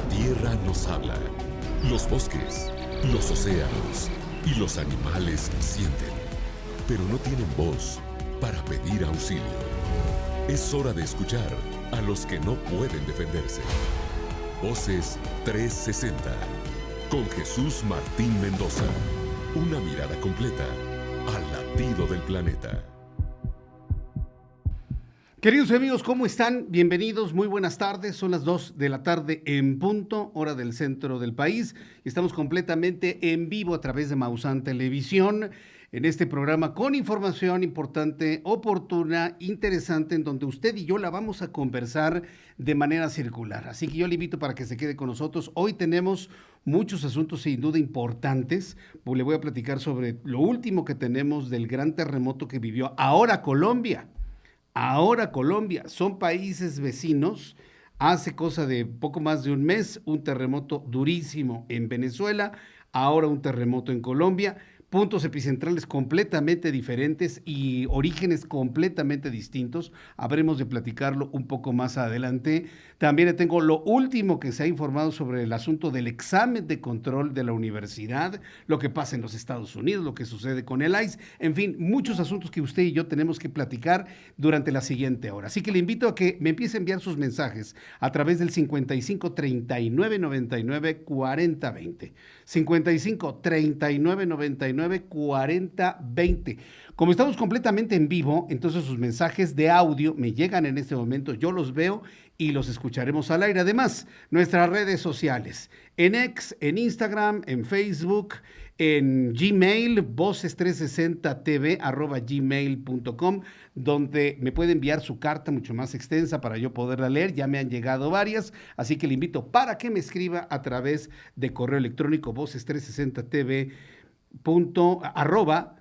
tierra nos habla. Los bosques, los océanos y los animales sienten, pero no tienen voz para pedir auxilio. Es hora de escuchar a los que no pueden defenderse. Voces 360, con Jesús Martín Mendoza. Una mirada completa al latido del planeta. Queridos amigos, ¿cómo están? Bienvenidos, muy buenas tardes. Son las 2 de la tarde en punto, hora del centro del país. Estamos completamente en vivo a través de Maussan Televisión, en este programa con información importante, oportuna, interesante, en donde usted y yo la vamos a conversar de manera circular. Así que yo le invito para que se quede con nosotros. Hoy tenemos muchos asuntos sin duda importantes. Le voy a platicar sobre lo último que tenemos del gran terremoto que vivió ahora Colombia. Ahora Colombia, son países vecinos. Hace cosa de poco más de un mes, un terremoto durísimo en Venezuela, ahora un terremoto en Colombia, puntos epicentrales completamente diferentes y orígenes completamente distintos. Habremos de platicarlo un poco más adelante. También le tengo lo último que se ha informado sobre el asunto del examen de control de la universidad, lo que pasa en los Estados Unidos, lo que sucede con el ICE, en fin, muchos asuntos que usted y yo tenemos que platicar durante la siguiente hora. Así que le invito a que me empiece a enviar sus mensajes a través del 55 39 99 40 20. 55 39 99 40 20. Como estamos completamente en vivo, entonces sus mensajes de audio me llegan en este momento, yo los veo y los escucharemos al aire. Además, nuestras redes sociales, en X, en Instagram, en Facebook, en Gmail, voces360tv@gmail.com, donde me puede enviar su carta mucho más extensa para yo poderla leer. Ya me han llegado varias, así que le invito para que me escriba a través de correo electrónico voces360tv arroba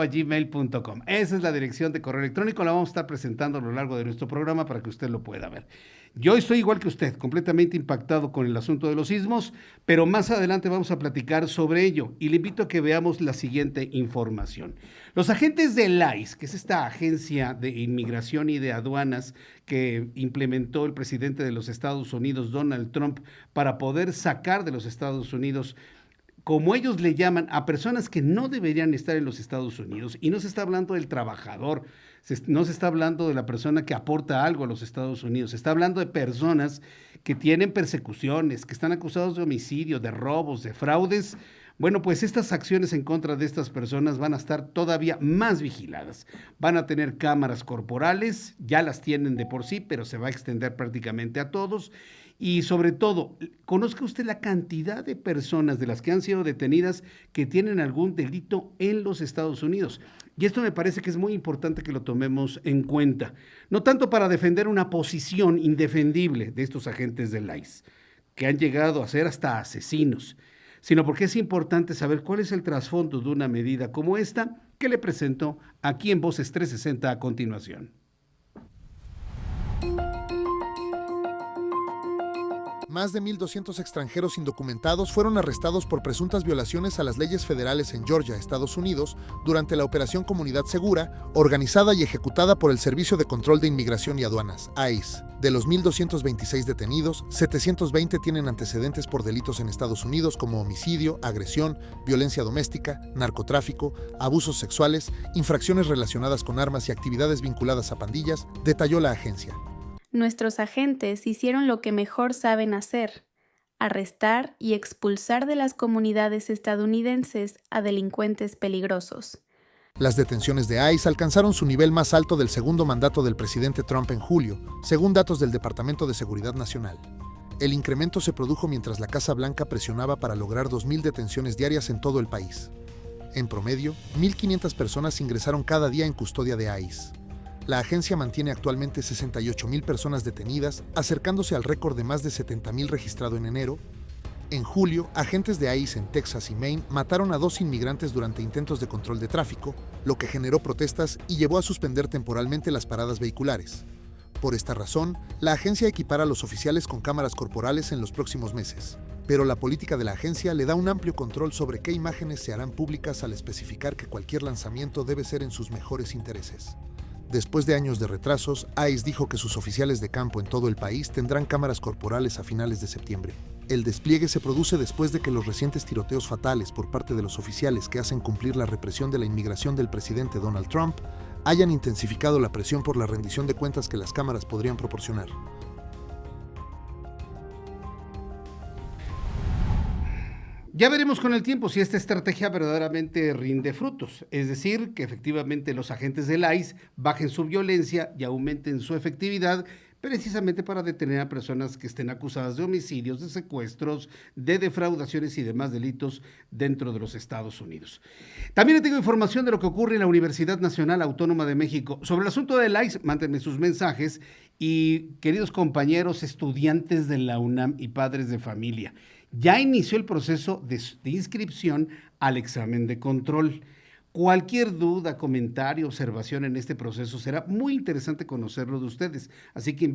gmail.com. Esa es la dirección de correo electrónico, la vamos a estar presentando a lo largo de nuestro programa para que usted lo pueda ver. Yo estoy igual que usted, completamente impactado con el asunto de los sismos, pero más adelante vamos a platicar sobre ello y le invito a que veamos la siguiente información. Los agentes del ICE, que es esta agencia de inmigración y de aduanas que implementó el presidente de los Estados Unidos, Donald Trump, para poder sacar de los Estados Unidos, como ellos le llaman, a personas que no deberían estar en los Estados Unidos. Y no se está hablando del trabajador, no se está hablando de la persona que aporta algo a los Estados Unidos, se está hablando de personas que tienen persecuciones, que están acusados de homicidio, de robos, de fraudes. Bueno, pues estas acciones en contra de estas personas van a estar todavía más vigiladas. Van a tener cámaras corporales, ya las tienen de por sí, pero se va a extender prácticamente a todos. Y sobre todo, conozca usted la cantidad de personas de las que han sido detenidas que tienen algún delito en los Estados Unidos. Y esto me parece que es muy importante que lo tomemos en cuenta. No tanto para defender una posición indefendible de estos agentes del ICE, que han llegado a ser hasta asesinos, sino porque es importante saber cuál es el trasfondo de una medida como esta que le presento aquí en Voces 360 a continuación. Más de 1,200 extranjeros indocumentados fueron arrestados por presuntas violaciones a las leyes federales en Georgia, Estados Unidos, durante la Operación Comunidad Segura, organizada y ejecutada por el Servicio de Control de Inmigración y Aduanas, ICE. De los 1,226 detenidos, 720 tienen antecedentes por delitos en Estados Unidos como homicidio, agresión, violencia doméstica, narcotráfico, abusos sexuales, infracciones relacionadas con armas y actividades vinculadas a pandillas, detalló la agencia. Nuestros agentes hicieron lo que mejor saben hacer: arrestar y expulsar de las comunidades estadounidenses a delincuentes peligrosos. Las detenciones de ICE alcanzaron su nivel más alto del segundo mandato del presidente Trump en julio, según datos del Departamento de Seguridad Nacional. El incremento se produjo mientras la Casa Blanca presionaba para lograr 2,000 detenciones diarias en todo el país. En promedio, 1,500 personas ingresaron cada día en custodia de ICE. La agencia mantiene actualmente 68,000 personas detenidas, acercándose al récord de más de 70,000 registrado en enero. En julio, agentes de ICE en Texas y Maine mataron a 2 inmigrantes durante intentos de control de tráfico, lo que generó protestas y llevó a suspender temporalmente las paradas vehiculares. Por esta razón, la agencia equipará a los oficiales con cámaras corporales en los próximos meses. Pero la política de la agencia le da un amplio control sobre qué imágenes se harán públicas al especificar que cualquier lanzamiento debe ser en sus mejores intereses. Después de años de retrasos, ICE dijo que sus oficiales de campo en todo el país tendrán cámaras corporales a finales de septiembre. El despliegue se produce después de que los recientes tiroteos fatales por parte de los oficiales que hacen cumplir la represión de la inmigración del presidente Donald Trump hayan intensificado la presión por la rendición de cuentas que las cámaras podrían proporcionar. Ya veremos con el tiempo si esta estrategia verdaderamente rinde frutos, es decir, que efectivamente los agentes del ICE bajen su violencia y aumenten su efectividad precisamente para detener a personas que estén acusadas de homicidios, de secuestros, de defraudaciones y demás delitos dentro de los Estados Unidos. También tengo información de lo que ocurre en la Universidad Nacional Autónoma de México. Sobre el asunto del ICE, mándenme sus mensajes y queridos compañeros estudiantes de la UNAM y padres de familia, ya inició el proceso de inscripción al examen de control. Cualquier duda, comentario, observación en este proceso será muy interesante conocerlo de ustedes. Así que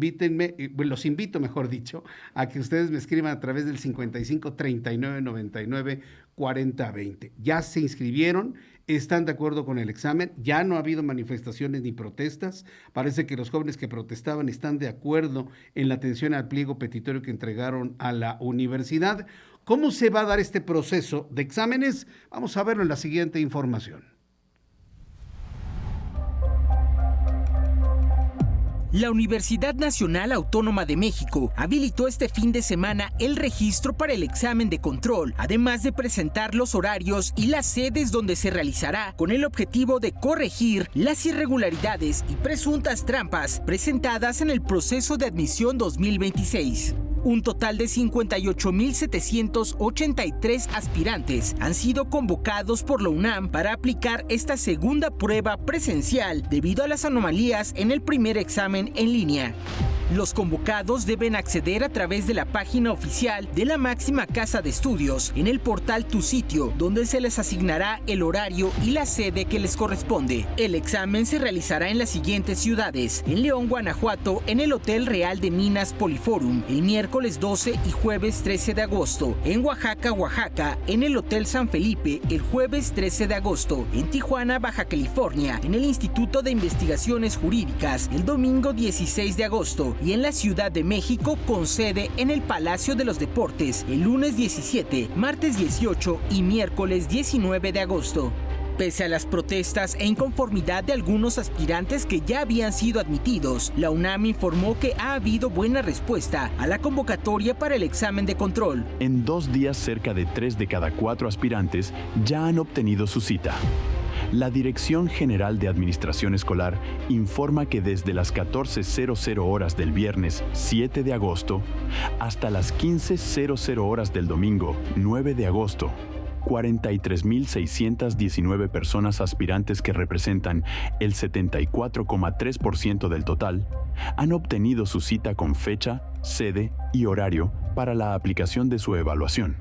los invito, mejor dicho, a que ustedes me escriban a través del 55 39 99 40 20. Ya se inscribieron, están de acuerdo con el examen, ya no ha habido manifestaciones ni protestas. Parece que los jóvenes que protestaban están de acuerdo en la atención al pliego petitorio que entregaron a la universidad. ¿Cómo se va a dar este proceso de exámenes? Vamos a verlo en la siguiente información. La Universidad Nacional Autónoma de México habilitó este fin de semana el registro para el examen de control, además de presentar los horarios y las sedes donde se realizará, con el objetivo de corregir las irregularidades y presuntas trampas presentadas en el proceso de admisión 2026. Un total de 58,783 aspirantes han sido convocados por la UNAM para aplicar esta segunda prueba presencial debido a las anomalías en el primer examen en línea. Los convocados deben acceder a través de la página oficial de la máxima casa de estudios en el portal Tu Sitio, donde se les asignará el horario y la sede que les corresponde. El examen se realizará en las siguientes ciudades: en León, Guanajuato, en el Hotel Real de Minas Poliforum, el miércoles 12 y jueves 13 de agosto; en Oaxaca, Oaxaca, en el Hotel San Felipe, el jueves 13 de agosto; en Tijuana, Baja California, en el Instituto de Investigaciones Jurídicas, el domingo 16 de agosto; y en la Ciudad de México, con sede en el Palacio de los Deportes, el lunes 17, martes 18 y miércoles 19 de agosto. Pese a las protestas e inconformidad de algunos aspirantes que ya habían sido admitidos, la UNAM informó que ha habido buena respuesta a la convocatoria para el examen de control. En 2 días, cerca de 3 de cada 4 aspirantes ya han obtenido su cita. La Dirección General de Administración Escolar informa que desde las 14:00 horas del viernes 7 de agosto hasta las 15:00 horas del domingo 9 de agosto, 43,619 personas aspirantes, que representan el 74,3% del total, han obtenido su cita con fecha, sede y horario para la aplicación de su evaluación.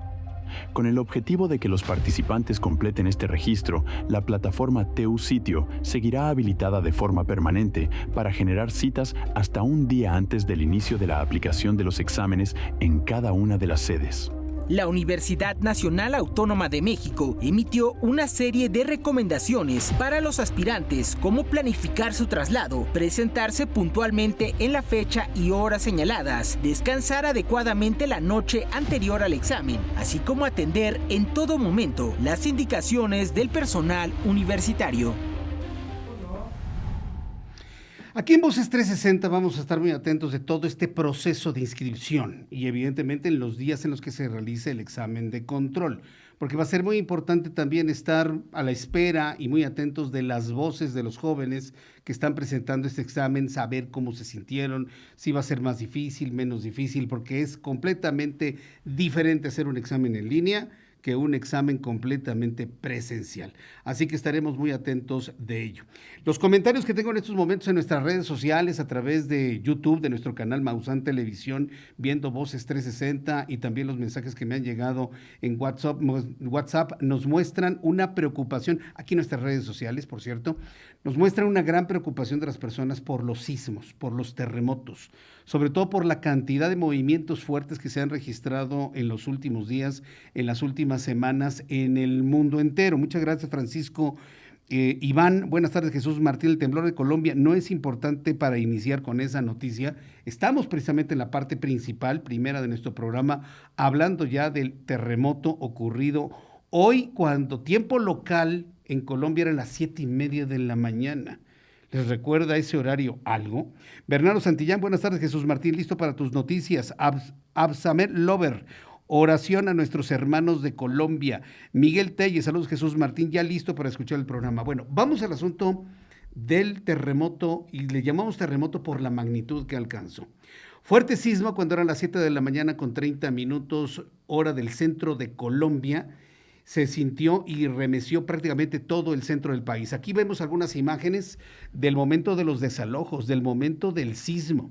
Con el objetivo de que los participantes completen este registro, la plataforma TU Sitio seguirá habilitada de forma permanente para generar citas hasta un día antes del inicio de la aplicación de los exámenes en cada una de las sedes. La Universidad Nacional Autónoma de México emitió una serie de recomendaciones para los aspirantes, como planificar su traslado, presentarse puntualmente en la fecha y hora señaladas, descansar adecuadamente la noche anterior al examen, así como atender en todo momento las indicaciones del personal universitario. Aquí en Voces 360 vamos a estar muy atentos de todo este proceso de inscripción y evidentemente en los días en los que se realice el examen de control, porque va a ser muy importante también estar a la espera y muy atentos de las voces de los jóvenes que están presentando este examen, saber cómo se sintieron, si va a ser más difícil, menos difícil, porque es completamente diferente hacer un examen en línea que un examen completamente presencial. Así que estaremos muy atentos de ello. Los comentarios que tengo en estos momentos en nuestras redes sociales, a través de YouTube, de nuestro canal Maussan Televisión, viendo Voces 360, y también los mensajes que me han llegado en WhatsApp nos muestran una preocupación, aquí en nuestras redes sociales, por cierto, nos muestran una gran preocupación de las personas por los sismos, por los terremotos, sobre todo por la cantidad de movimientos fuertes que se han registrado en los últimos días, en las últimas semanas en el mundo entero. Muchas gracias, Francisco Iván, buenas tardes, Jesús Martín. El temblor de Colombia no es importante para iniciar con esa noticia. Estamos precisamente en la parte principal, primera de nuestro programa, hablando ya del terremoto ocurrido hoy, cuando tiempo local en Colombia eran las 7:30 de la mañana. ¿Les recuerda ese horario algo? Bernardo Santillán, buenas tardes, Jesús Martín, listo para tus noticias. Absamer Lover, oración a nuestros hermanos de Colombia. Miguel Telles, saludos, Jesús Martín, ya listo para escuchar el programa. Bueno, vamos al asunto del terremoto, y le llamamos terremoto por la magnitud que alcanzó. Fuerte sismo cuando eran las 7 de la mañana con 30 minutos, hora del centro de Colombia. Se sintió y remeció prácticamente todo el centro del país. Aquí vemos algunas imágenes del momento de los desalojos, del momento del sismo.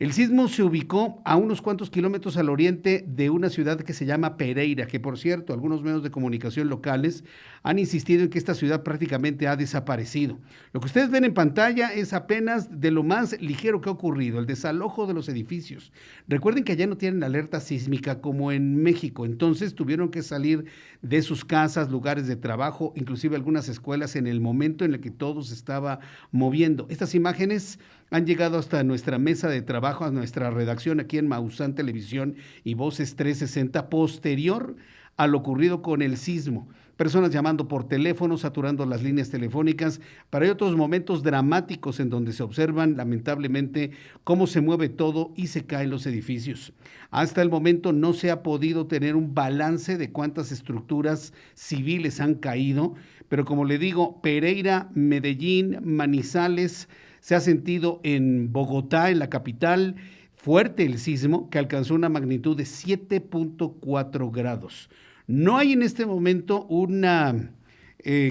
El sismo se ubicó a unos cuantos kilómetros al oriente de una ciudad que se llama Pereira, que por cierto, algunos medios de comunicación locales han insistido en que esta ciudad prácticamente ha desaparecido. Lo que ustedes ven en pantalla es apenas de lo más ligero que ha ocurrido, el desalojo de los edificios. Recuerden que allá no tienen alerta sísmica como en México, entonces tuvieron que salir de sus casas, lugares de trabajo, inclusive algunas escuelas en el momento en el que todo se estaba moviendo. Estas imágenes han llegado hasta nuestra mesa de trabajo, a nuestra redacción aquí en Maussan Televisión y Voces 360, posterior a lo ocurrido con el sismo. Personas llamando por teléfono, saturando las líneas telefónicas, pero hay otros momentos dramáticos en donde se observan lamentablemente cómo se mueve todo y se caen los edificios. Hasta el momento no se ha podido tener un balance de cuántas estructuras civiles han caído, pero como le digo, Pereira, Medellín, Manizales, se ha sentido en Bogotá, en la capital, fuerte el sismo que alcanzó una magnitud de 7.4 grados. No hay en este momento una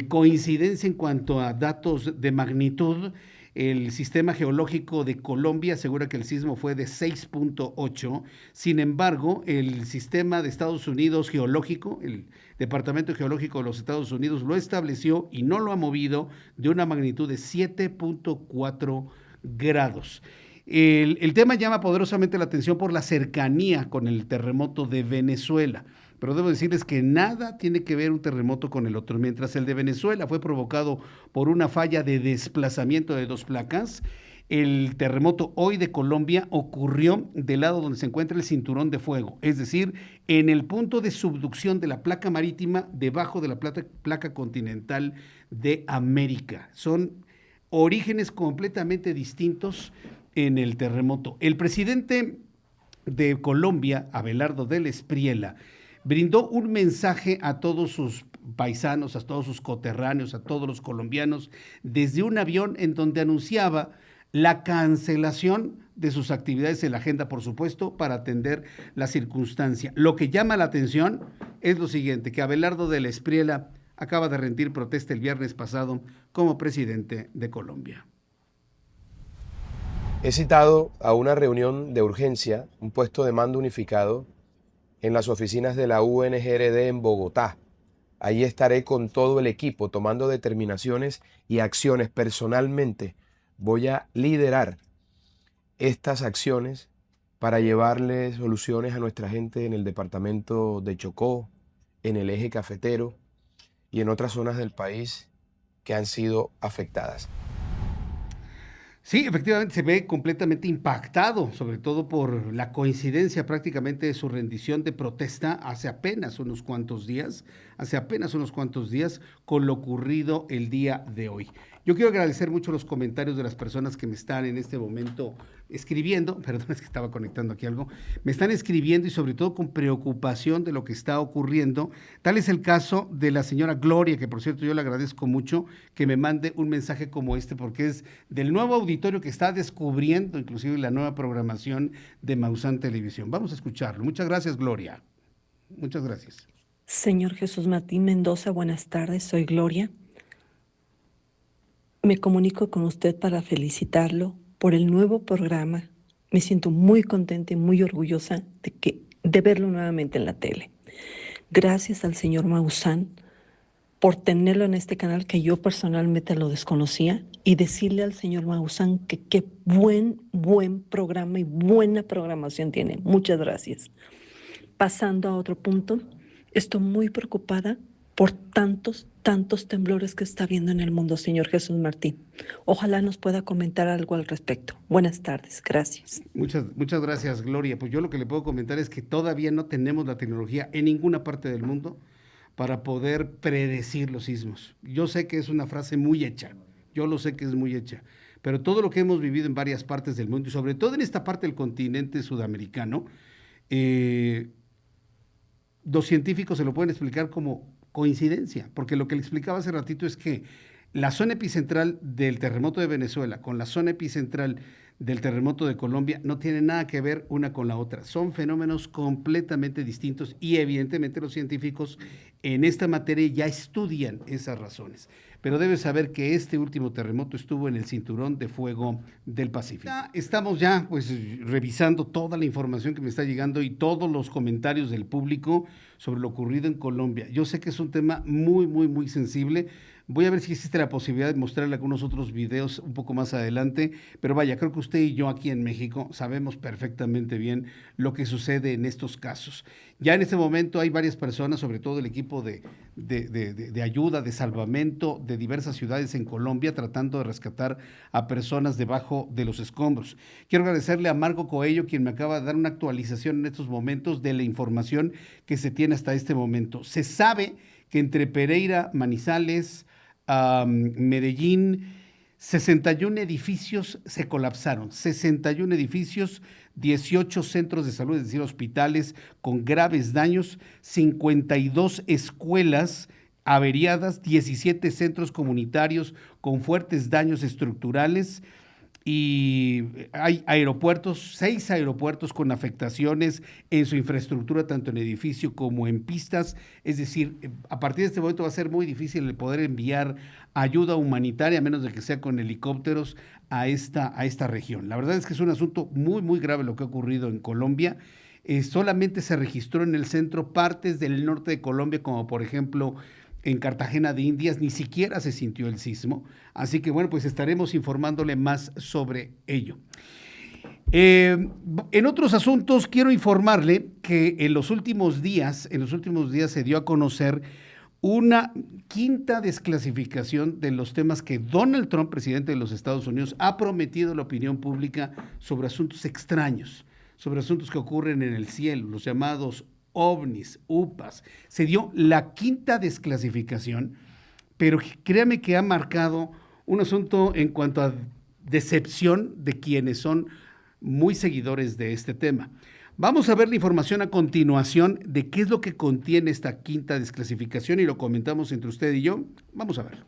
coincidencia en cuanto a datos de magnitud. El Sistema Geológico de Colombia asegura que el sismo fue de 6.8. Sin embargo, el Sistema de Estados Unidos Geológico, el Departamento Geológico de los Estados Unidos, lo estableció y no lo ha movido, de una magnitud de 7.4 grados. El tema llama poderosamente la atención por la cercanía con el terremoto de Venezuela, pero debo decirles que nada tiene que ver un terremoto con el otro. Mientras el de Venezuela fue provocado por una falla de desplazamiento de dos placas, el terremoto hoy de Colombia ocurrió del lado donde se encuentra el cinturón de fuego, es decir, en el punto de subducción de la placa marítima debajo de la placa continental de América. Son orígenes completamente distintos en el terremoto. El presidente de Colombia, Abelardo del Espriella, brindó un mensaje a todos sus paisanos, a todos sus coterráneos, a todos los colombianos, desde un avión en donde anunciaba la cancelación de sus actividades en la agenda, por supuesto, para atender la circunstancia. Lo que llama la atención es lo siguiente, que Abelardo del Espriella acaba de rendir protesta el viernes pasado como presidente de Colombia. He citado a una reunión de urgencia, un puesto de mando unificado, en las oficinas de la UNGRD en Bogotá. Allí estaré con todo el equipo tomando determinaciones y acciones. Personalmente voy a liderar estas acciones para llevarle soluciones a nuestra gente en el departamento de Chocó, en el eje cafetero y en otras zonas del país que han sido afectadas. Sí, efectivamente se ve completamente impactado, sobre todo por la coincidencia prácticamente de su rendición de protesta hace apenas unos cuantos días con lo ocurrido el día de hoy. Yo quiero agradecer mucho los comentarios de las personas que me están en este momento escribiendo, perdón, es que estaba conectando aquí algo, me están escribiendo y sobre todo con preocupación de lo que está ocurriendo. Tal es el caso de la señora Gloria, que por cierto yo le agradezco mucho que me mande un mensaje como este, porque es del nuevo auditorio que está descubriendo inclusive la nueva programación de Maussan Televisión. Vamos a escucharlo. Muchas gracias, Gloria. Muchas gracias. Señor Jesús Martín Mendoza, buenas tardes, soy Gloria. Me comunico con usted para felicitarlo por el nuevo programa. Me siento muy contenta y muy orgullosa de verlo nuevamente en la tele. Gracias al señor Maussan por tenerlo en este canal que yo personalmente lo desconocía, y decirle al señor Maussan que qué buen programa y buena programación tiene. Muchas gracias. Pasando a otro punto, estoy muy preocupada por tantos temblores que está habiendo en el mundo, señor Jesús Martín. Ojalá nos pueda comentar algo al respecto. Buenas tardes, gracias. Muchas gracias, Gloria. Pues yo lo que le puedo comentar es que todavía no tenemos la tecnología en ninguna parte del mundo para poder predecir los sismos. Yo sé que es una frase muy hecha, yo lo sé que es muy hecha, pero todo lo que hemos vivido en varias partes del mundo, y sobre todo en esta parte del continente sudamericano, los científicos se lo pueden explicar como coincidencia, porque lo que le explicaba hace ratito es que la zona epicentral del terremoto de Venezuela con la zona epicentral del terremoto de Colombia no tienen nada que ver una con la otra. Son fenómenos completamente distintos y evidentemente los científicos en esta materia ya estudian esas razones. Pero debes saber que este último terremoto estuvo en el cinturón de fuego del Pacífico. Estamos ya pues revisando toda la información que me está llegando y todos los comentarios del público sobre lo ocurrido en Colombia. Yo sé que es un tema muy sensible. Voy a ver si existe la posibilidad de mostrarle algunos otros videos un poco más adelante, pero vaya, creo que usted y yo aquí en México sabemos perfectamente bien lo que sucede en estos casos. Ya en este momento hay varias personas, sobre todo el equipo de ayuda, de salvamento de diversas ciudades en Colombia, tratando de rescatar a personas debajo de los escombros. Quiero agradecerle a Marco Coello, quien me acaba de dar una actualización en estos momentos de la información que se tiene hasta este momento. Se sabe que entre Pereira, Manizales, Medellín, 61 edificios se colapsaron, 61 edificios, 18 centros de salud, es decir, hospitales con graves daños, 52 escuelas averiadas, 17 centros comunitarios con fuertes daños estructurales, y hay aeropuertos, 6 aeropuertos con afectaciones en su infraestructura, tanto en edificio como en pistas. Es decir, a partir de este momento va a ser muy difícil el poder enviar ayuda humanitaria, a menos de que sea con helicópteros, a esta región. La verdad es que es un asunto muy grave lo que ha ocurrido en Colombia. Solamente se registró en el centro partes del norte de Colombia, como por ejemplo en Cartagena de Indias, ni siquiera se sintió el sismo. Así que bueno, pues estaremos informándole más sobre ello. En otros asuntos, quiero informarle que en los últimos días se dio a conocer una quinta desclasificación de los temas que Donald Trump, presidente de los Estados Unidos, ha prometido a la opinión pública sobre asuntos extraños, sobre asuntos que ocurren en el cielo, los llamados ovnis, UPAs. Se dio la quinta desclasificación, pero créame que ha marcado un asunto en cuanto a decepción de quienes son muy seguidores de este tema. Vamos a ver la información a continuación de qué es lo que contiene esta quinta desclasificación y lo comentamos entre usted y yo. Vamos a ver.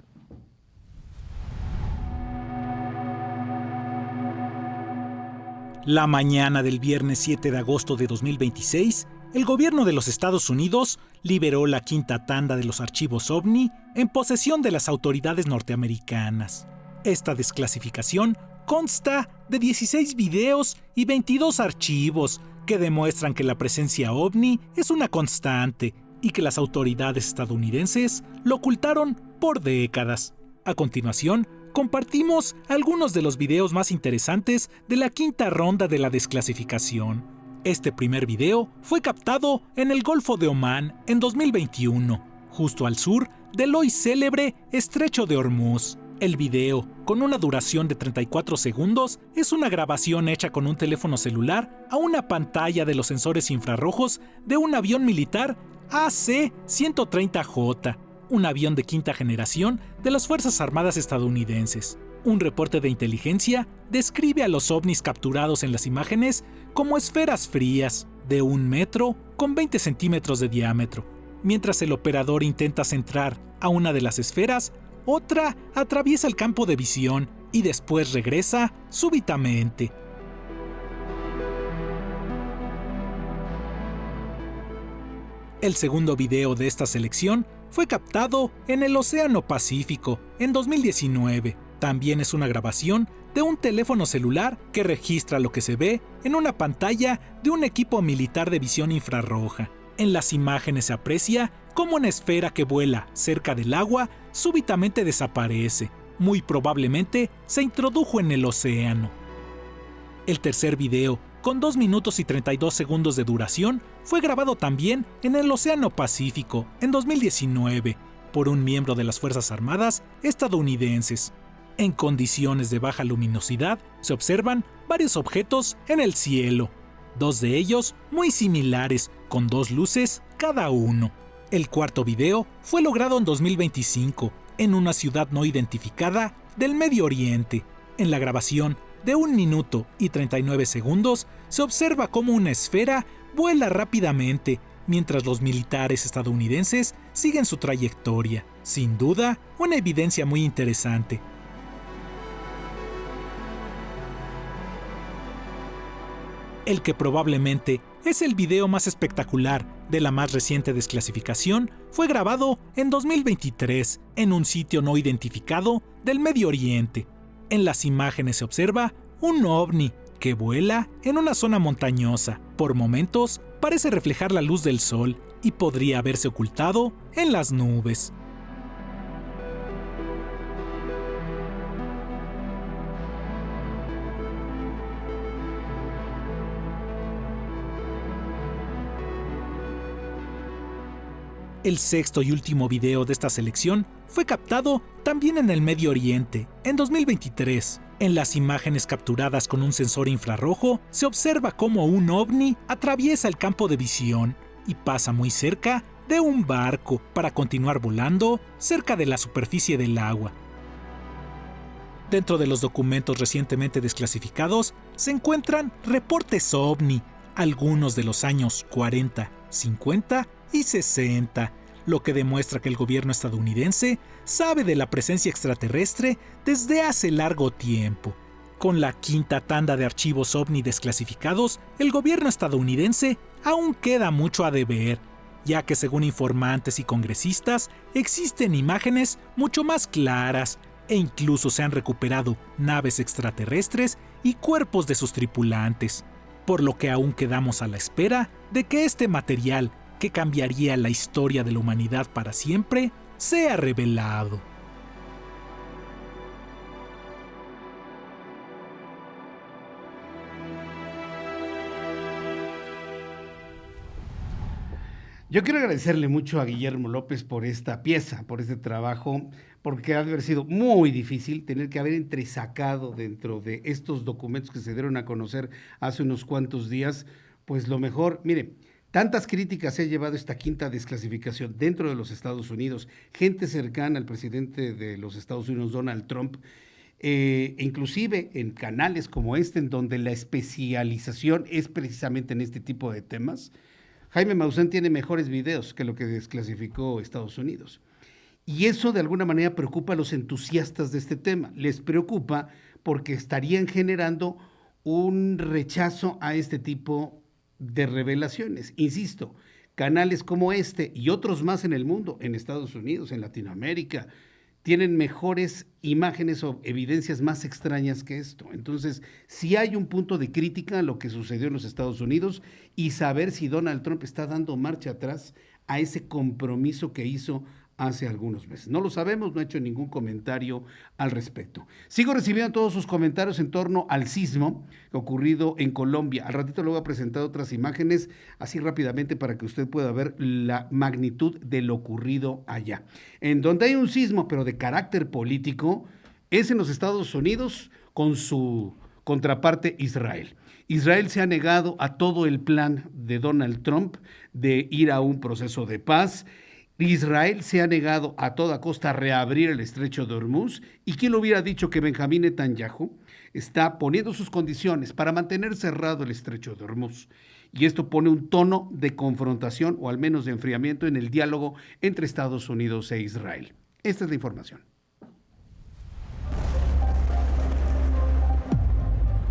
La mañana del viernes 7 de agosto de 2026, el gobierno de los Estados Unidos liberó la quinta tanda de los archivos OVNI en posesión de las autoridades norteamericanas. Esta desclasificación consta de 16 videos y 22 archivos que demuestran que la presencia OVNI es una constante y que las autoridades estadounidenses lo ocultaron por décadas. A continuación, compartimos algunos de los videos más interesantes de la quinta ronda de la desclasificación. Este primer video fue captado en el Golfo de Omán en 2021, justo al sur del hoy célebre Estrecho de Hormuz. El video, con una duración de 34 segundos, es una grabación hecha con un teléfono celular a una pantalla de los sensores infrarrojos de un avión militar AC-130J, un avión de quinta generación de las Fuerzas Armadas estadounidenses. Un reporte de inteligencia describe a los ovnis capturados en las imágenes como esferas frías de 1 metro con 20 centímetros de diámetro. Mientras el operador intenta centrar a una de las esferas, otra atraviesa el campo de visión y después regresa súbitamente. El segundo video de esta selección fue captado en el Océano Pacífico en 2019. También es una grabación de un teléfono celular que registra lo que se ve en una pantalla de un equipo militar de visión infrarroja. En las imágenes se aprecia cómo una esfera que vuela cerca del agua súbitamente desaparece. Muy probablemente se introdujo en el océano. El tercer video con 2 minutos y 32 segundos de duración, fue grabado también en el Océano Pacífico en 2019 por un miembro de las Fuerzas Armadas estadounidenses. En condiciones de baja luminosidad se observan varios objetos en el cielo, 2 de ellos muy similares, con 2 luces cada uno. El cuarto video fue logrado en 2025 en una ciudad no identificada del Medio Oriente. En la grabación de 1 minuto y 39 segundos se observa cómo una esfera vuela rápidamente mientras los militares estadounidenses siguen su trayectoria. Sin duda, una evidencia muy interesante. El que probablemente es el video más espectacular de la más reciente desclasificación fue grabado en 2023 en un sitio no identificado del Medio Oriente. En las imágenes se observa un ovni que vuela en una zona montañosa. Por momentos parece reflejar la luz del sol y podría haberse ocultado en las nubes. El sexto y último video de esta selección fue captado también en el Medio Oriente, en 2023. En las imágenes capturadas con un sensor infrarrojo, se observa cómo un ovni atraviesa el campo de visión y pasa muy cerca de un barco para continuar volando cerca de la superficie del agua. Dentro de los documentos recientemente desclasificados se encuentran reportes ovni, algunos de los años 40, 50 y 60, lo que demuestra que el gobierno estadounidense sabe de la presencia extraterrestre desde hace largo tiempo. Con la quinta tanda de archivos ovni desclasificados, el gobierno estadounidense aún queda mucho a deber, ya que según informantes y congresistas existen imágenes mucho más claras e incluso se han recuperado naves extraterrestres y cuerpos de sus tripulantes, por lo que aún quedamos a la espera de que este material, que cambiaría la historia de la humanidad para siempre, sea revelado. Yo quiero agradecerle mucho a Guillermo López por esta pieza, por este trabajo, porque ha de haber sido muy difícil tener que haber entresacado dentro de estos documentos que se dieron a conocer hace unos cuantos días, pues lo mejor, mire, tantas críticas se ha llevado esta quinta desclasificación dentro de los Estados Unidos, gente cercana al presidente de los Estados Unidos, Donald Trump, inclusive en canales como este, en donde la especialización es precisamente en este tipo de temas. Jaime Maussan tiene mejores videos que lo que desclasificó Estados Unidos. Y eso de alguna manera preocupa a los entusiastas de este tema. Les preocupa porque estarían generando un rechazo a este tipo de revelaciones. Insisto, canales como este y otros más en el mundo, en Estados Unidos, en Latinoamérica, tienen mejores imágenes o evidencias más extrañas que esto. Entonces, sí hay un punto de crítica a lo que sucedió en los Estados Unidos y saber si Donald Trump está dando marcha atrás a ese compromiso que hizo hace algunos meses. No lo sabemos, no ha hecho ningún comentario al respecto. Sigo recibiendo todos sus comentarios en torno al sismo ocurrido en Colombia. Al ratito le voy a presentar otras imágenes así rápidamente para que usted pueda ver la magnitud de lo ocurrido allá. En donde hay un sismo, pero de carácter político, es en los Estados Unidos con su contraparte Israel. Israel se ha negado a todo el plan de Donald Trump de ir a un proceso de paz. Israel se ha negado a toda costa a reabrir el estrecho de Hormuz, y quién lo hubiera dicho que Benjamín Netanyahu está poniendo sus condiciones para mantener cerrado el estrecho de Hormuz. Y esto pone un tono de confrontación o al menos de enfriamiento en el diálogo entre Estados Unidos e Israel. Esta es la información.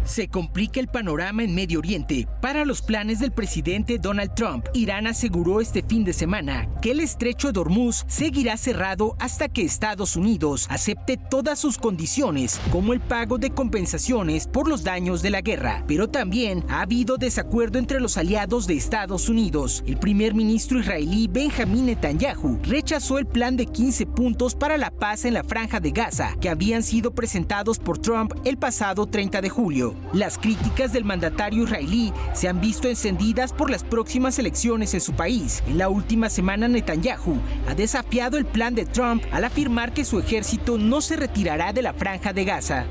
Se complica el panorama en Medio Oriente para los planes del presidente Donald Trump. Irán aseguró este fin de semana que el estrecho de Hormuz seguirá cerrado hasta que Estados Unidos acepte todas sus condiciones, como el pago de compensaciones por los daños de la guerra. Pero también ha habido desacuerdo entre los aliados de Estados Unidos. El primer ministro israelí Benjamín Netanyahu rechazó el plan de 15 puntos para la paz en la Franja de Gaza que habían sido presentados por Trump el pasado 30 de julio. Las críticas del mandatario israelí se han visto encendidas por las próximas elecciones en su país. En la última semana, Netanyahu ha desafiado el plan de Trump al afirmar que su ejército no se retirará de la franja de Gaza.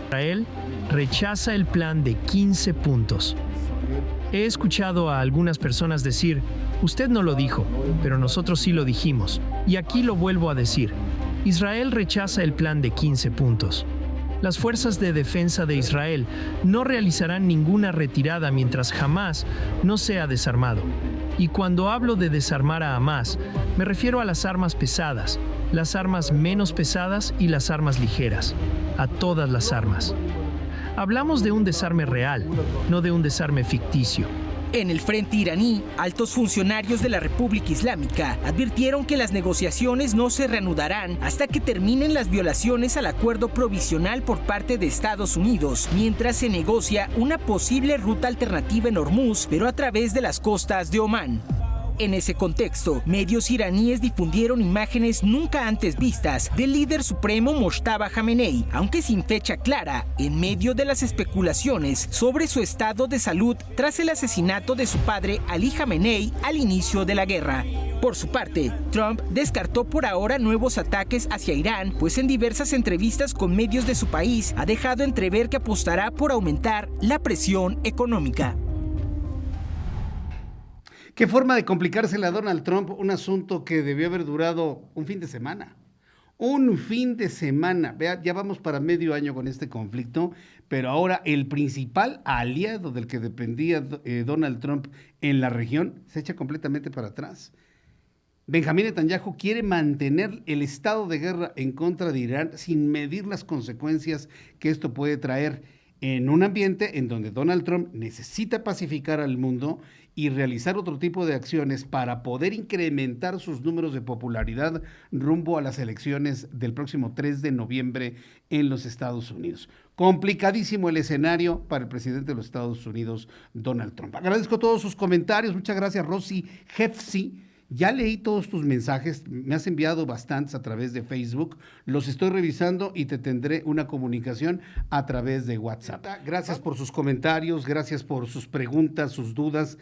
Israel rechaza el plan de 15 puntos. He escuchado a algunas personas decir, usted no lo dijo, pero nosotros sí lo dijimos. Y aquí lo vuelvo a decir. Israel rechaza el plan de 15 puntos. Las fuerzas de defensa de Israel no realizarán ninguna retirada mientras Hamás no sea desarmado. Y cuando hablo de desarmar a Hamás, me refiero a las armas pesadas, las armas menos pesadas y las armas ligeras, a todas las armas. Hablamos de un desarme real, no de un desarme ficticio. En el frente iraní, altos funcionarios de la República Islámica advirtieron que las negociaciones no se reanudarán hasta que terminen las violaciones al acuerdo provisional por parte de Estados Unidos, mientras se negocia una posible ruta alternativa en Hormuz, pero a través de las costas de Omán. En ese contexto, medios iraníes difundieron imágenes nunca antes vistas del líder supremo Mojtaba Khamenei, aunque sin fecha clara, en medio de las especulaciones sobre su estado de salud tras el asesinato de su padre Ali Khamenei al inicio de la guerra. Por su parte, Trump descartó por ahora nuevos ataques hacia Irán, pues en diversas entrevistas con medios de su país ha dejado entrever que apostará por aumentar la presión económica. Qué forma de complicársela a Donald Trump, un asunto que debió haber durado un fin de semana. Un fin de semana. Vea, ya vamos para medio año con este conflicto, pero ahora el principal aliado del que dependía Donald Trump en la región se echa completamente para atrás. Benjamín Netanyahu quiere mantener el estado de guerra en contra de Irán sin medir las consecuencias que esto puede traer en un ambiente en donde Donald Trump necesita pacificar al mundo y realizar otro tipo de acciones para poder incrementar sus números de popularidad rumbo a las elecciones del próximo 3 de noviembre en los Estados Unidos. Complicadísimo el escenario para el presidente de los Estados Unidos, Donald Trump. Agradezco todos sus comentarios. Muchas gracias, Rosy Jefsi. Ya leí todos tus mensajes, me has enviado bastantes a través de Facebook, los estoy revisando y te tendré una comunicación a través de WhatsApp. Gracias por sus comentarios, gracias por sus preguntas, sus dudas.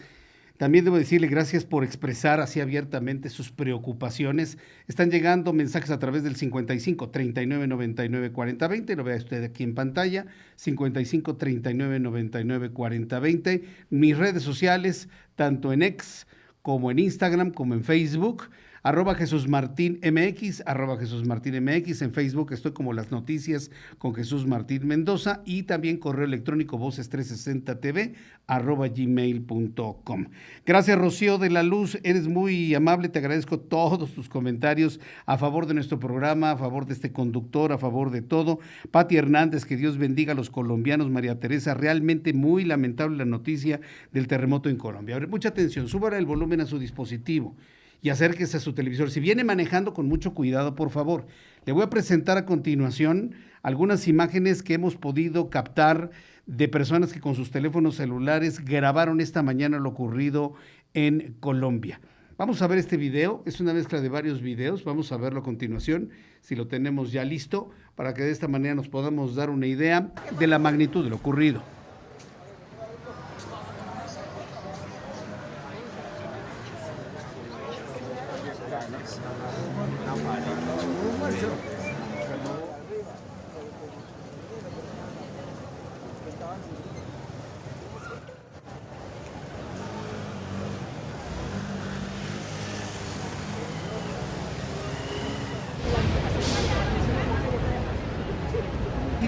También debo decirle gracias por expresar así abiertamente sus preocupaciones. Están llegando mensajes a través del 55 39 99 40 20, lo vea usted aquí en pantalla, 55 39 99 40 20. Mis redes sociales, tanto en X como en Instagram, como en Facebook, @JesusMartinMX, @JesusMartinMX, en Facebook estoy como Las Noticias con Jesús Martín Mendoza y también correo electrónico voces360tv @gmail.com. Gracias, Rocío de la Luz, eres muy amable, te agradezco todos tus comentarios a favor de nuestro programa, a favor de este conductor, a favor de todo. Pati Hernández, que Dios bendiga a los colombianos. María Teresa, realmente muy lamentable la noticia del terremoto en Colombia. Mucha atención, súbale el volumen a su dispositivo y acérquese a su televisor. Si viene manejando, con mucho cuidado, por favor. Le voy a presentar a continuación algunas imágenes que hemos podido captar de personas que con sus teléfonos celulares grabaron esta mañana lo ocurrido en Colombia. Vamos a ver este video, es una mezcla de varios videos, vamos a verlo a continuación, si lo tenemos ya listo, para que de esta manera nos podamos dar una idea de la magnitud de lo ocurrido.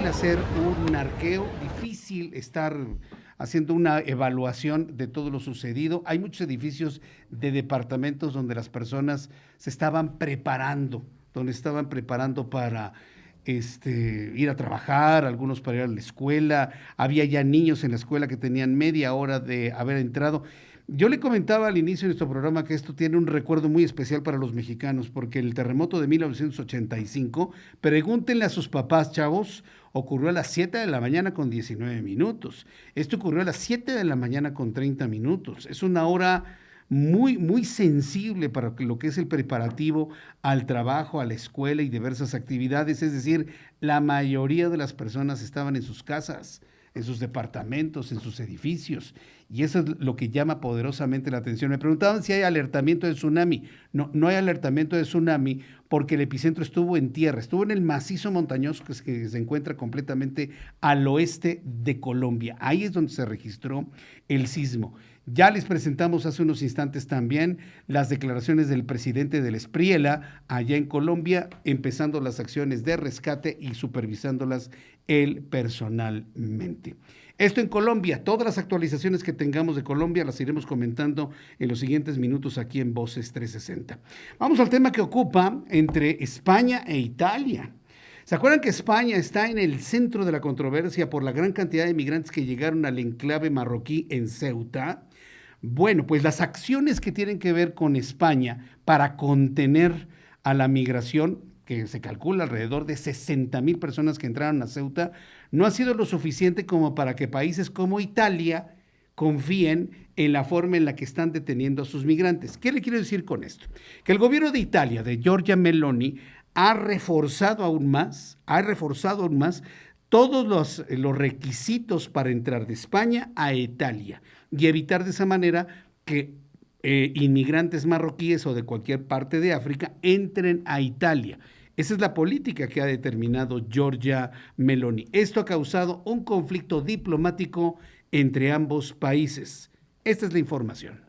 Hacer un arqueo, difícil estar haciendo una evaluación de todo lo sucedido. Hay muchos edificios de departamentos donde las personas se estaban preparando, para ir a trabajar, algunos para ir a la escuela. Había ya niños en la escuela que tenían media hora de haber entrado. Yo le comentaba al inicio de nuestro programa que esto tiene un recuerdo muy especial para los mexicanos, porque el terremoto de 1985, pregúntenle a sus papás, chavos, ocurrió a las 7 de la mañana con 19 minutos. Esto ocurrió a las 7 de la mañana con 30 minutos. Es una hora muy sensible para lo que es el preparativo al trabajo, a la escuela y diversas actividades. Es decir, la mayoría de las personas estaban en sus casas, en sus departamentos, en sus edificios. Y eso es lo que llama poderosamente la atención. Me preguntaban si hay alertamiento de tsunami. No, no hay alertamiento de tsunami porque el epicentro estuvo en tierra, estuvo en el macizo montañoso que se encuentra completamente al oeste de Colombia. Ahí es donde se registró el sismo. Ya les presentamos hace unos instantes también las declaraciones del presidente del Espriela allá en Colombia, empezando las acciones de rescate y supervisándolas él personalmente. Esto en Colombia. Todas las actualizaciones que tengamos de Colombia las iremos comentando en los siguientes minutos aquí en Voces 360. Vamos al tema que ocupa entre España e Italia. ¿Se acuerdan que España está en el centro de la controversia por la gran cantidad de migrantes que llegaron al enclave marroquí en Ceuta? Bueno, pues las acciones que tienen que ver con España para contener a la migración, que se calcula alrededor de 60,000 personas que entraron a Ceuta, no ha sido lo suficiente como para que países como Italia confíen en la forma en la que están deteniendo a sus migrantes. ¿Qué le quiero decir con esto? Que el gobierno de Italia, de Giorgia Meloni, ha reforzado aún más todos los requisitos para entrar de España a Italia y evitar de esa manera que inmigrantes marroquíes o de cualquier parte de África entren a Italia. Esa es la política que ha determinado Giorgia Meloni. Esto ha causado un conflicto diplomático entre ambos países. Esta es la información.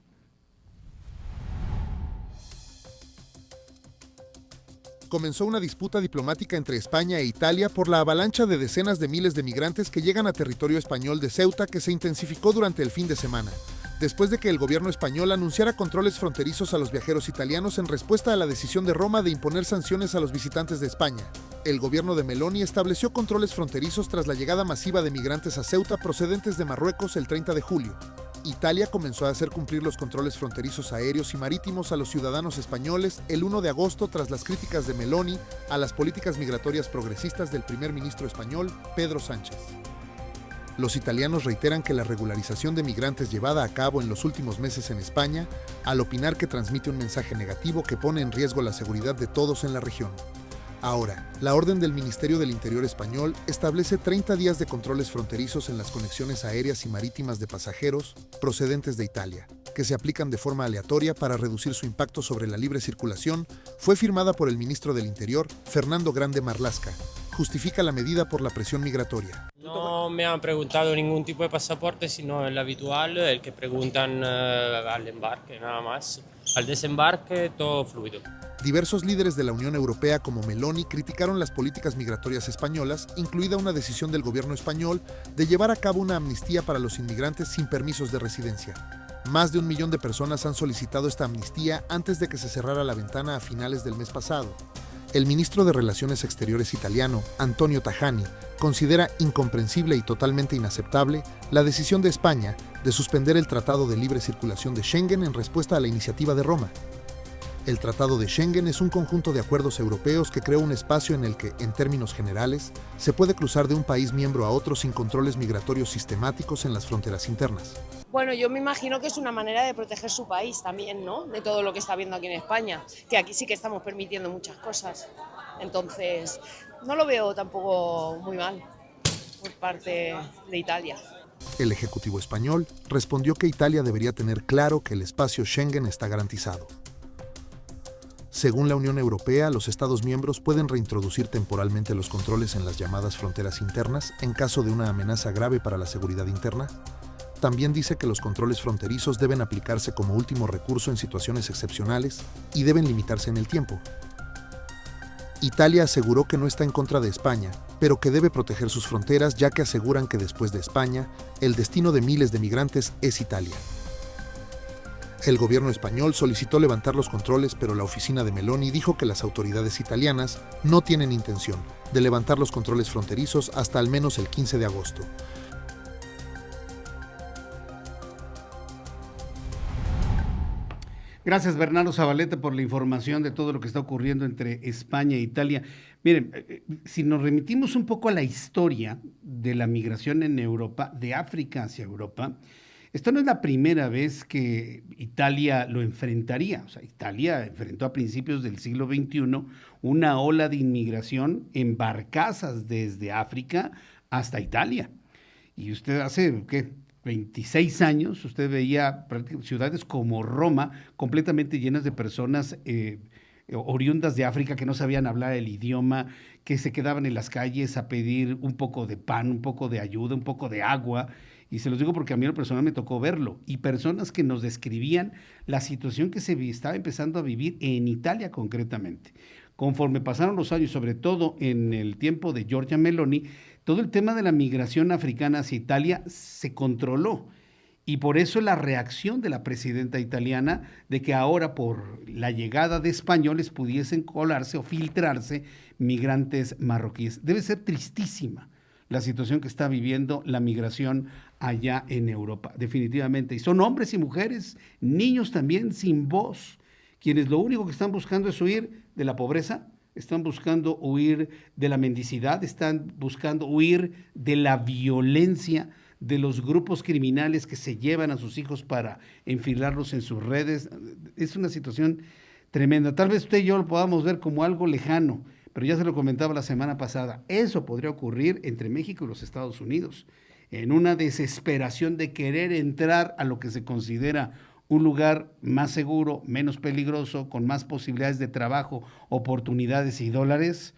Comenzó una disputa diplomática entre España e Italia por la avalancha de decenas de miles de migrantes que llegan a territorio español de Ceuta, que se intensificó durante el fin de semana, después de que el gobierno español anunciara controles fronterizos a los viajeros italianos en respuesta a la decisión de Roma de imponer sanciones a los visitantes de España. El gobierno de Meloni estableció controles fronterizos tras la llegada masiva de migrantes a Ceuta procedentes de Marruecos el 30 de julio. Italia comenzó a hacer cumplir los controles fronterizos aéreos y marítimos a los ciudadanos españoles el 1 de agosto tras las críticas de Meloni a las políticas migratorias progresistas del primer ministro español, Pedro Sánchez. Los italianos reiteran que la regularización de migrantes llevada a cabo en los últimos meses en España, al opinar que transmite un mensaje negativo que pone en riesgo la seguridad de todos en la región. Ahora, la orden del Ministerio del Interior español establece 30 días de controles fronterizos en las conexiones aéreas y marítimas de pasajeros procedentes de Italia, que se aplican de forma aleatoria para reducir su impacto sobre la libre circulación. Fue firmada por el ministro del Interior, Fernando Grande Marlaska. Justifica la medida por la presión migratoria. No me han preguntado ningún tipo de pasaporte, sino el habitual, el que preguntan al embarque, nada más. Al desembarque, todo fluido. Diversos líderes de la Unión Europea como Meloni criticaron las políticas migratorias españolas, incluida una decisión del gobierno español de llevar a cabo una amnistía para los inmigrantes sin permisos de residencia. Más de 1 millón de personas han solicitado esta amnistía antes de que se cerrara la ventana a finales del mes pasado. El ministro de Relaciones Exteriores italiano, Antonio Tajani, considera incomprensible y totalmente inaceptable la decisión de España de suspender el Tratado de Libre Circulación de Schengen en respuesta a la iniciativa de Roma. El Tratado de Schengen es un conjunto de acuerdos europeos que creó un espacio en el que, en términos generales, se puede cruzar de un país miembro a otro sin controles migratorios sistemáticos en las fronteras internas. Bueno, yo me imagino que es una manera de proteger su país también, ¿no? De todo lo que está habiendo aquí en España, que aquí sí que estamos permitiendo muchas cosas. Entonces, no lo veo tampoco muy mal por parte de Italia. El Ejecutivo español respondió que Italia debería tener claro que el espacio Schengen está garantizado. Según la Unión Europea, los Estados miembros pueden reintroducir temporalmente los controles en las llamadas fronteras internas en caso de una amenaza grave para la seguridad interna. También dice que los controles fronterizos deben aplicarse como último recurso en situaciones excepcionales y deben limitarse en el tiempo. Italia aseguró que no está en contra de España, pero que debe proteger sus fronteras, ya que aseguran que después de España, el destino de miles de migrantes es Italia. El gobierno español solicitó levantar los controles, pero la oficina de Meloni dijo que las autoridades italianas no tienen intención de levantar los controles fronterizos hasta al menos el 15 de agosto. Gracias, Bernardo Zavaleta, por la información de todo lo que está ocurriendo entre España e Italia. Miren, si nos remitimos un poco a la historia de la migración en Europa, de África hacia Europa, Esto no es la primera vez que Italia lo enfrentaría. O sea, Italia enfrentó a principios del siglo XXI una ola de inmigración en barcazas desde África hasta Italia. Y usted hace, ¿qué?, 26 años, usted veía ciudades como Roma completamente llenas de personas oriundas de África que no sabían hablar el idioma, que se quedaban en las calles a pedir un poco de pan, un poco de ayuda, un poco de agua. Y se los digo porque a mí en lo personal me tocó verlo. Y personas que nos describían la situación que se estaba empezando a vivir en Italia concretamente. Conforme pasaron los años, sobre todo en el tiempo de Giorgia Meloni, todo el tema de la migración africana hacia Italia se controló. Y por eso la reacción de la presidenta italiana de que ahora por la llegada de españoles pudiesen colarse o filtrarse migrantes marroquíes. Debe ser tristísima la situación que está viviendo la migración allá en Europa, definitivamente. Y son hombres y mujeres, niños también sin voz, quienes lo único que están buscando es huir de la pobreza, están buscando huir de la mendicidad, están buscando huir de la violencia de los grupos criminales que se llevan a sus hijos para enfilarlos en sus redes. Es una situación tremenda. Tal vez usted y yo lo podamos ver como algo lejano, pero ya se lo comentaba la semana pasada. Eso podría ocurrir entre México y los Estados Unidos, en una desesperación de querer entrar a lo que se considera un lugar más seguro, menos peligroso, con más posibilidades de trabajo, oportunidades y dólares.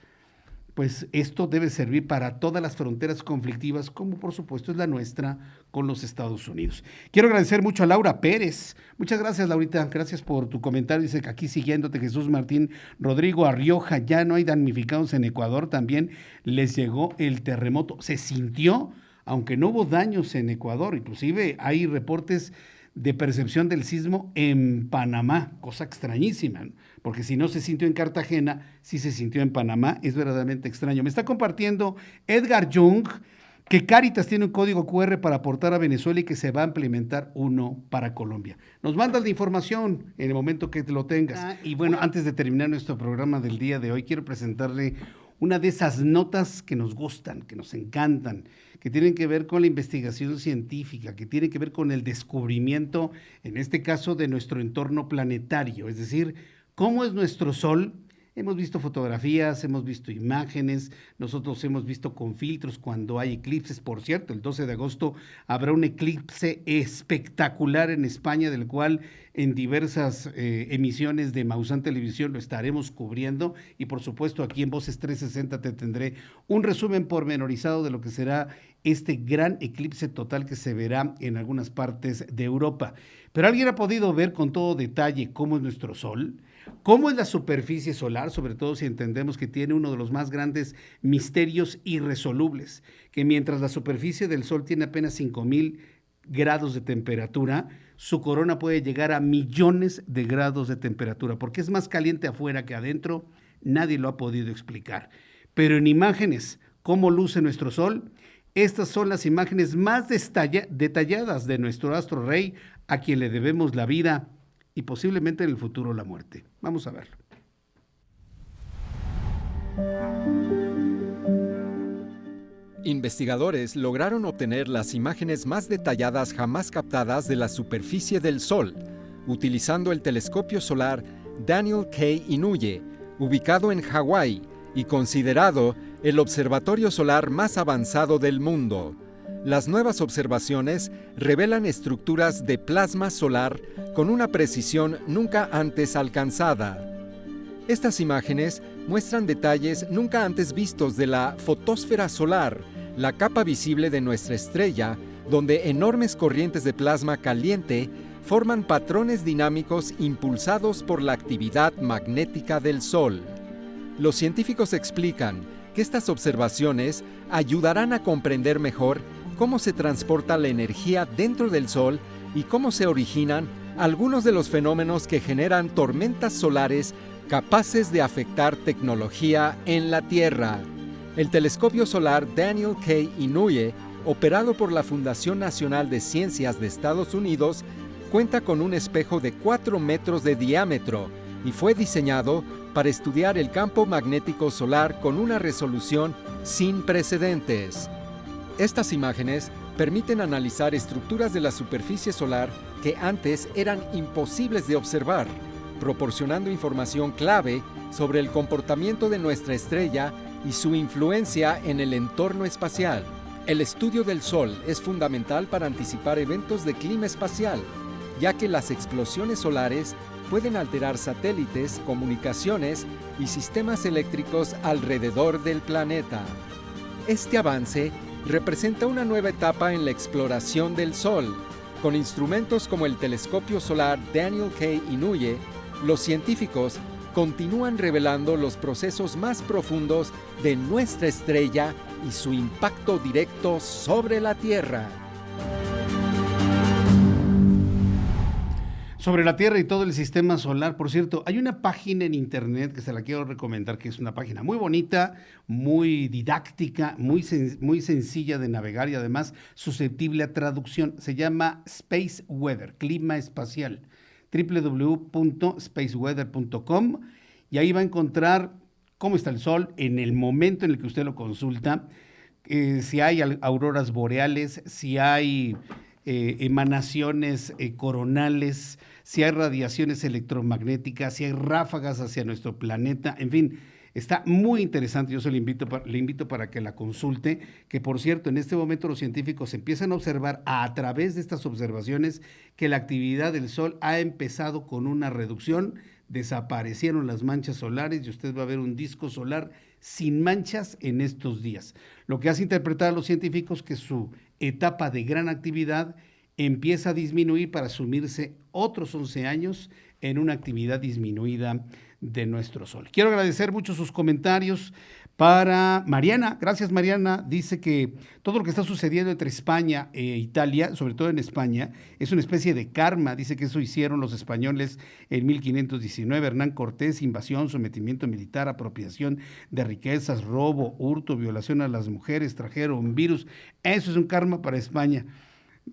Pues esto debe servir para todas las fronteras conflictivas, como por supuesto es la nuestra con los Estados Unidos. Quiero agradecer mucho a Laura Pérez. Muchas gracias, Laurita. Gracias por tu comentario. Dice que aquí siguiéndote, Jesús Martín Rodrigo Arrioja, ya no hay damnificados en Ecuador. También les llegó el terremoto. Se sintió, aunque no hubo daños en Ecuador. Inclusive hay reportes de percepción del sismo en Panamá, cosa extrañísima, ¿no? Porque si no se sintió en Cartagena, sí se sintió en Panamá, es verdaderamente extraño. Me está compartiendo Edgar Jung que Cáritas tiene un código QR para aportar a Venezuela y que se va a implementar uno para Colombia. Nos mandas la información en el momento que lo tengas. Y bueno, antes de terminar nuestro programa del día de hoy, quiero presentarle una de esas notas que nos gustan, que nos encantan, que tienen que ver con la investigación científica, que tienen que ver con el descubrimiento, en este caso, de nuestro entorno planetario, es decir, cómo es nuestro Sol. Hemos visto fotografías, hemos visto imágenes, nosotros hemos visto con filtros cuando hay eclipses. Por cierto, el 12 de agosto habrá un eclipse espectacular en España, del cual en diversas emisiones de Maussan Televisión lo estaremos cubriendo. Y por supuesto aquí en Voces 360 te tendré un resumen pormenorizado de lo que será este gran eclipse total que se verá en algunas partes de Europa. Pero ¿alguien ha podido ver con todo detalle cómo es nuestro Sol? ¿Cómo es la superficie solar? Sobre todo si entendemos que tiene uno de los más grandes misterios irresolubles, que mientras la superficie del Sol tiene apenas 5,000 grados de temperatura, su corona puede llegar a millones de grados de temperatura. ¿Por qué es más caliente afuera que adentro? Nadie lo ha podido explicar. Pero en imágenes, ¿cómo luce nuestro Sol? Estas son las imágenes más detalladas de nuestro astro rey, a quien le debemos la vida y posiblemente en el futuro la muerte. Vamos a verlo. Investigadores lograron obtener las imágenes más detalladas jamás captadas de la superficie del Sol, utilizando el telescopio solar Daniel K. Inouye, ubicado en Hawái y considerado el observatorio solar más avanzado del mundo. Las nuevas observaciones revelan estructuras de plasma solar con una precisión nunca antes alcanzada. Estas imágenes muestran detalles nunca antes vistos de la fotosfera solar, la capa visible de nuestra estrella, donde enormes corrientes de plasma caliente forman patrones dinámicos impulsados por la actividad magnética del Sol. Los científicos explican que estas observaciones ayudarán a comprender mejor cómo se transporta la energía dentro del Sol y cómo se originan algunos de los fenómenos que generan tormentas solares capaces de afectar tecnología en la Tierra. El telescopio solar Daniel K. Inouye, operado por la Fundación Nacional de Ciencias de Estados Unidos, cuenta con un espejo de 4 metros de diámetro y fue diseñado para estudiar el campo magnético solar con una resolución sin precedentes. Estas imágenes permiten analizar estructuras de la superficie solar que antes eran imposibles de observar, proporcionando información clave sobre el comportamiento de nuestra estrella y su influencia en el entorno espacial. El estudio del Sol es fundamental para anticipar eventos de clima espacial, ya que las explosiones solares pueden alterar satélites, comunicaciones y sistemas eléctricos alrededor del planeta. Este avance representa una nueva etapa en la exploración del Sol. Con instrumentos como el telescopio solar Daniel K. Inouye, los científicos continúan revelando los procesos más profundos de nuestra estrella y su impacto directo sobre la Tierra. Sobre la Tierra y todo el sistema solar, por cierto, hay una página en internet que se la quiero recomendar, que es una página muy bonita, muy didáctica, muy sencilla de navegar y además susceptible a traducción. Se llama Space Weather, clima espacial, www.spaceweather.com, y ahí va a encontrar cómo está el Sol en el momento en el que usted lo consulta, si hay auroras boreales, si hay emanaciones coronales, si hay radiaciones electromagnéticas, si hay ráfagas hacia nuestro planeta, en fin, está muy interesante. Yo le invito para que la consulte, que por cierto, en este momento los científicos empiezan a observar a través de estas observaciones que la actividad del Sol ha empezado con una reducción, desaparecieron las manchas solares y usted va a ver un disco solar sin manchas en estos días. Lo que hace interpretar a los científicos que su etapa de gran actividad empieza a disminuir para sumirse otros 11 años en una actividad disminuida de nuestro Sol. Quiero agradecer mucho sus comentarios para Mariana. Gracias, Mariana. Dice que todo lo que está sucediendo entre España e Italia, sobre todo en España, es una especie de karma. Dice que eso hicieron los españoles en 1519. Hernán Cortés: invasión, sometimiento militar, apropiación de riquezas, robo, hurto, violación a las mujeres, trajeron un virus. Eso es un karma para España.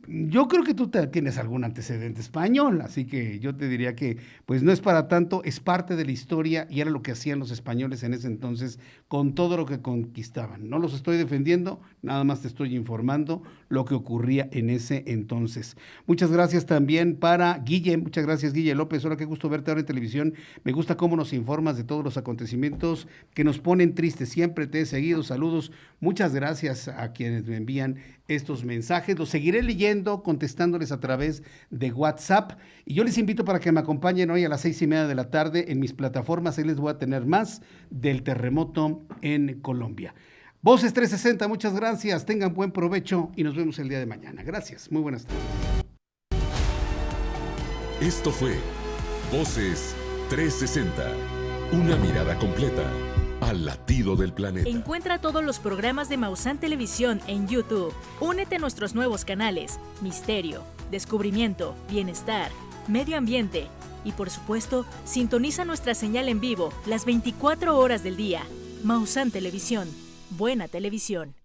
Yo creo que tú tienes algún antecedente español, así que yo te diría que pues no es para tanto, es parte de la historia y era lo que hacían los españoles en ese entonces con todo lo que conquistaban. No los estoy defendiendo, nada más te estoy informando lo que ocurría en ese entonces. Muchas gracias también para Guille, muchas gracias Guille López. Hola, qué gusto verte ahora en televisión. Me gusta cómo nos informas de todos los acontecimientos que nos ponen tristes. Siempre te he seguido, saludos. Muchas gracias a quienes me envían estos mensajes. Los seguiré leyendo, contestándoles a través de WhatsApp. Y yo les invito para que me acompañen hoy a las 6:30 de la tarde en mis plataformas. Ahí les voy a tener más del terremoto en Colombia. Voces 360, muchas gracias. Tengan buen provecho y nos vemos el día de mañana. Gracias. Muy buenas tardes. Esto fue Voces 360. Una mirada completa al latido del planeta. Encuentra todos los programas de Maussan Televisión en YouTube. Únete a nuestros nuevos canales: Misterio, Descubrimiento, Bienestar, Medio Ambiente y, por supuesto, sintoniza nuestra señal en vivo las 24 horas del día. Maussan Televisión. Buena televisión.